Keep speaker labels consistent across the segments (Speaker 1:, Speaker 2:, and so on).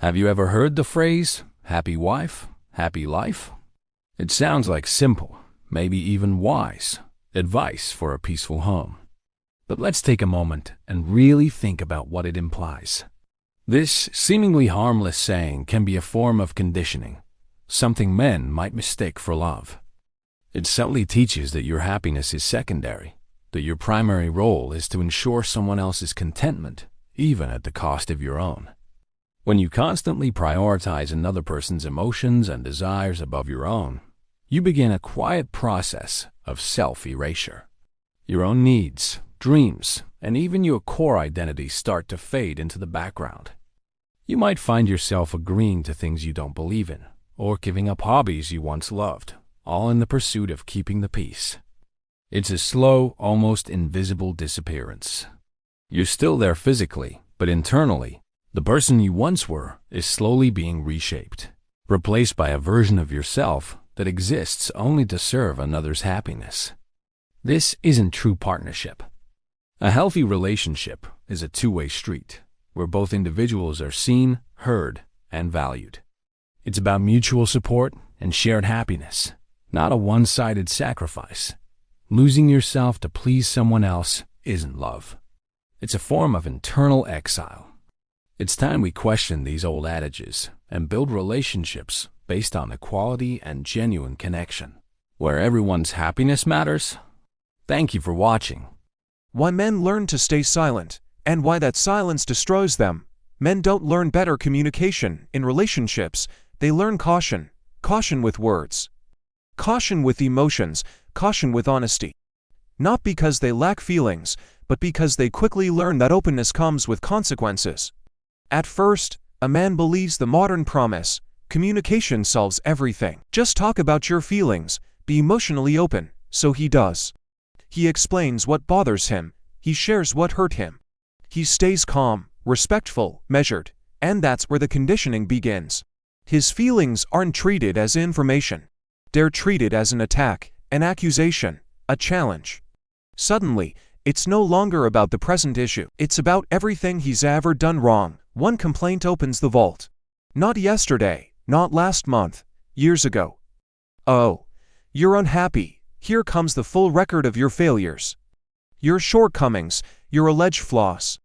Speaker 1: Have you ever heard the phrase, happy wife, happy life? It sounds like simple, maybe even wise, advice for a peaceful home. But let's take a moment and really think about what it implies. This seemingly harmless saying can be a form of conditioning, something men might mistake for love. It subtly teaches that your happiness is secondary, that your primary role is to ensure someone else's contentment, even at the cost of your own. When you constantly prioritize another person's emotions and desires above your own, you begin a quiet process of self-erasure. Your own needs, dreams, and even your core identity start to fade into the background. You might find yourself agreeing to things you don't believe in, or giving up hobbies you once loved, all in the pursuit of keeping the peace. It's a slow, almost invisible disappearance. You're still there physically, but internally, the person you once were is slowly being reshaped, replaced by a version of yourself that exists only to serve another's happiness. This isn't true partnership. A healthy relationship is a two-way street, where both individuals are seen, heard, and valued. It's about mutual support and shared happiness, not a one-sided sacrifice. Losing yourself to please someone else isn't love. It's a form of internal exile. It's time we question these old adages and build relationships based on equality and genuine connection, where everyone's happiness matters. Thank you for watching.
Speaker 2: Why men learn to stay silent, and why that silence destroys them. Men don't learn better communication in relationships. They learn caution. Caution with words. Caution with emotions. Caution with honesty. Not because they lack feelings, but because they quickly learn that openness comes with consequences. At first, a man believes the modern promise, communication solves everything. Just talk about your feelings, be emotionally open, so he does. He explains what bothers him, he shares what hurt him. He stays calm, respectful, measured, and that's where the conditioning begins. His feelings aren't treated as information. They're treated as an attack, an accusation, a challenge. Suddenly, it's no longer about the present issue. It's about everything he's ever done wrong. One complaint opens the vault. Not yesterday, not last month, years ago. Oh, you're unhappy. Here comes the full record of your failures. Your shortcomings, your alleged flaws.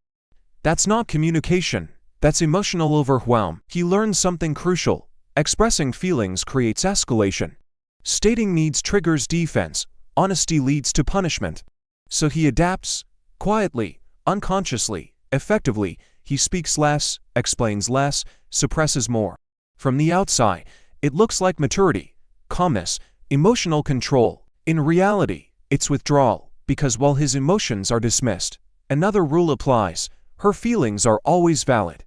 Speaker 2: That's not communication. That's emotional overwhelm. He learns something crucial. Expressing feelings creates escalation. Stating needs triggers defense. Honesty leads to punishment. So he adapts, quietly, unconsciously, effectively. He speaks less, explains less, suppresses more. From the outside, it looks like maturity, calmness, emotional control. In reality, it's withdrawal, because while his emotions are dismissed, another rule applies: her feelings are always valid,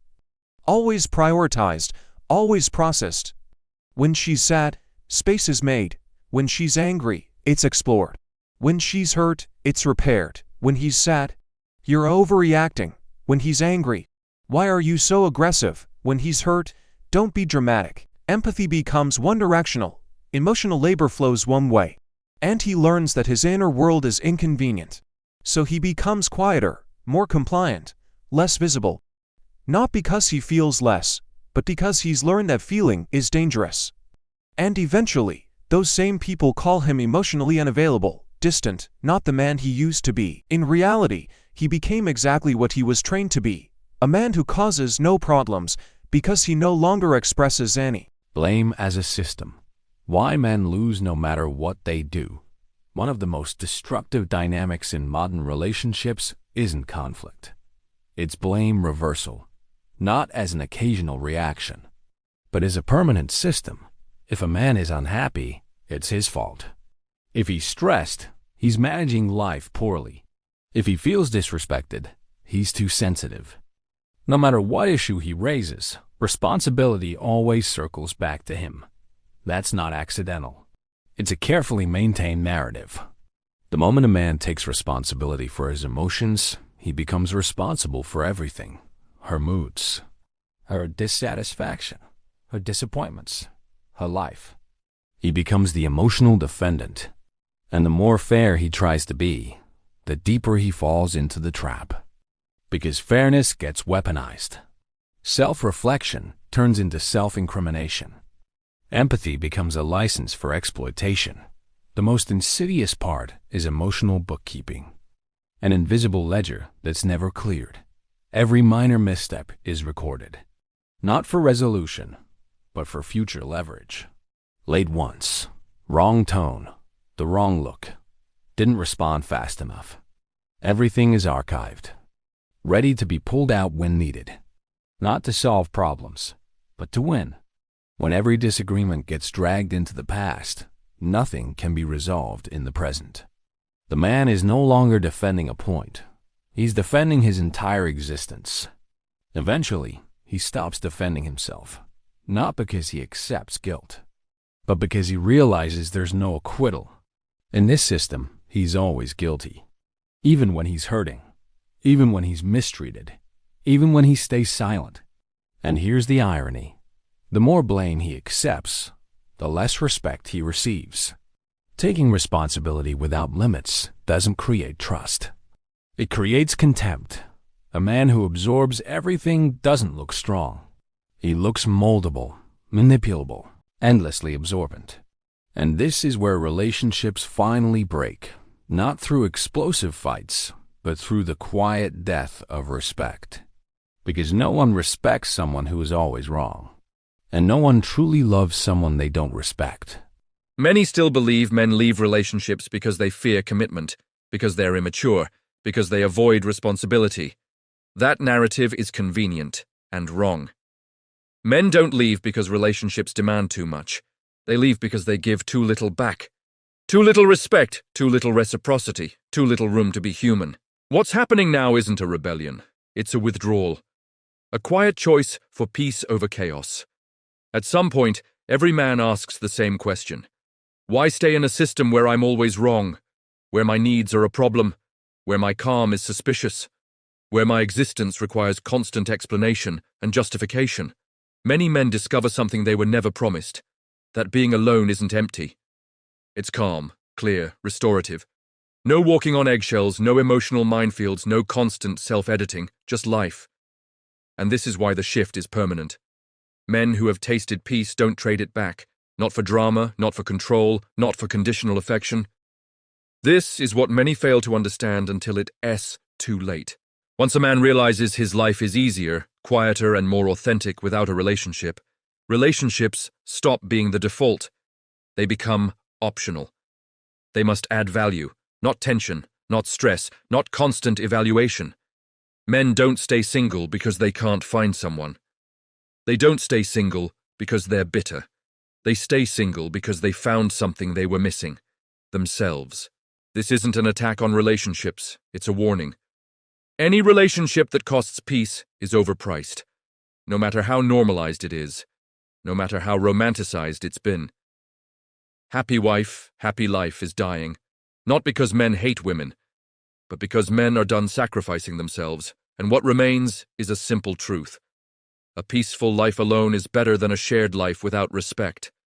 Speaker 2: always prioritized, always processed. When she's sad, space is made. When she's angry, it's explored. When she's hurt, it's repaired. When he's sad, you're overreacting. When he's angry, why are you so aggressive? When he's hurt, don't be dramatic. Empathy becomes one-directional. Emotional labor flows one way. And he learns that his inner world is inconvenient. So he becomes quieter, more compliant, less visible. Not because he feels less, but because he's learned that feeling is dangerous. And eventually, those same people call him emotionally unavailable, distant, not the man he used to be. In reality, he became exactly what he was trained to be, a man who causes no problems because he no longer expresses any.
Speaker 1: Blame as a system. Why men lose no matter what they do. One of the most destructive dynamics in modern relationships isn't conflict. It's blame reversal, not as an occasional reaction, but as a permanent system. If a man is unhappy, it's his fault. If he's stressed, he's managing life poorly. If he feels disrespected, he's too sensitive. No matter what issue he raises, responsibility always circles back to him. That's not accidental. It's a carefully maintained narrative. The moment a man takes responsibility for his emotions, he becomes responsible for everything. Her moods, her dissatisfaction, her disappointments, her life. He becomes the emotional defendant. And the more fair he tries to be, the deeper he falls into the trap. Because fairness gets weaponized. Self-reflection turns into self-incrimination. Empathy becomes a license for exploitation. The most insidious part is emotional bookkeeping, an invisible ledger that's never cleared. Every minor misstep is recorded, not for resolution, but for future leverage. Late once, wrong tone, the wrong look, didn't respond fast enough. Everything is archived, ready to be pulled out when needed, not to solve problems, but to win. When every disagreement gets dragged into the past, nothing can be resolved in the present. The man is no longer defending a point. He's defending his entire existence. Eventually, he stops defending himself, not because he accepts guilt, but because he realizes there's no acquittal. In this system, he's always guilty. Even when he's hurting, even when he's mistreated, even when he stays silent. And here's the irony. The more blame he accepts, the less respect he receives. Taking responsibility without limits doesn't create trust. It creates contempt. A man who absorbs everything doesn't look strong. He looks moldable, manipulable, endlessly absorbent. And this is where relationships finally break, not through explosive fights, but through the quiet death of respect. Because no one respects someone who is always wrong. And no one truly loves someone they don't respect.
Speaker 3: Many still believe men leave relationships because they fear commitment, because they're immature, because they avoid responsibility. That narrative is convenient and wrong. Men don't leave because relationships demand too much. They leave because they give too little back. Too little respect, too little reciprocity, too little room to be human. What's happening now isn't a rebellion. It's a withdrawal. A quiet choice for peace over chaos. At some point, every man asks the same question. Why stay in a system where I'm always wrong? Where my needs are a problem? Where my calm is suspicious? Where my existence requires constant explanation and justification? Many men discover something they were never promised. That being alone isn't empty. It's calm, clear, restorative. No walking on eggshells, no emotional minefields, no constant self-editing, just life. And this is why the shift is permanent. Men who have tasted peace don't trade it back. Not for drama, not for control, not for conditional affection. This is what many fail to understand until it's too late. Once a man realizes his life is easier, quieter, and more authentic without a relationship, relationships stop being the default. They become optional. They must add value, not tension, not stress, not constant evaluation. Men don't stay single because they can't find someone. They don't stay single because they're bitter. They stay single because they found something they were missing. Themselves. This isn't an attack on relationships, it's a warning. Any relationship that costs peace is overpriced. No matter how normalized it is. No matter how romanticized it's been. Happy wife, happy life is dying. Not because men hate women, but because men are done sacrificing themselves, and what remains is a simple truth. A peaceful life alone is better than a shared life without respect.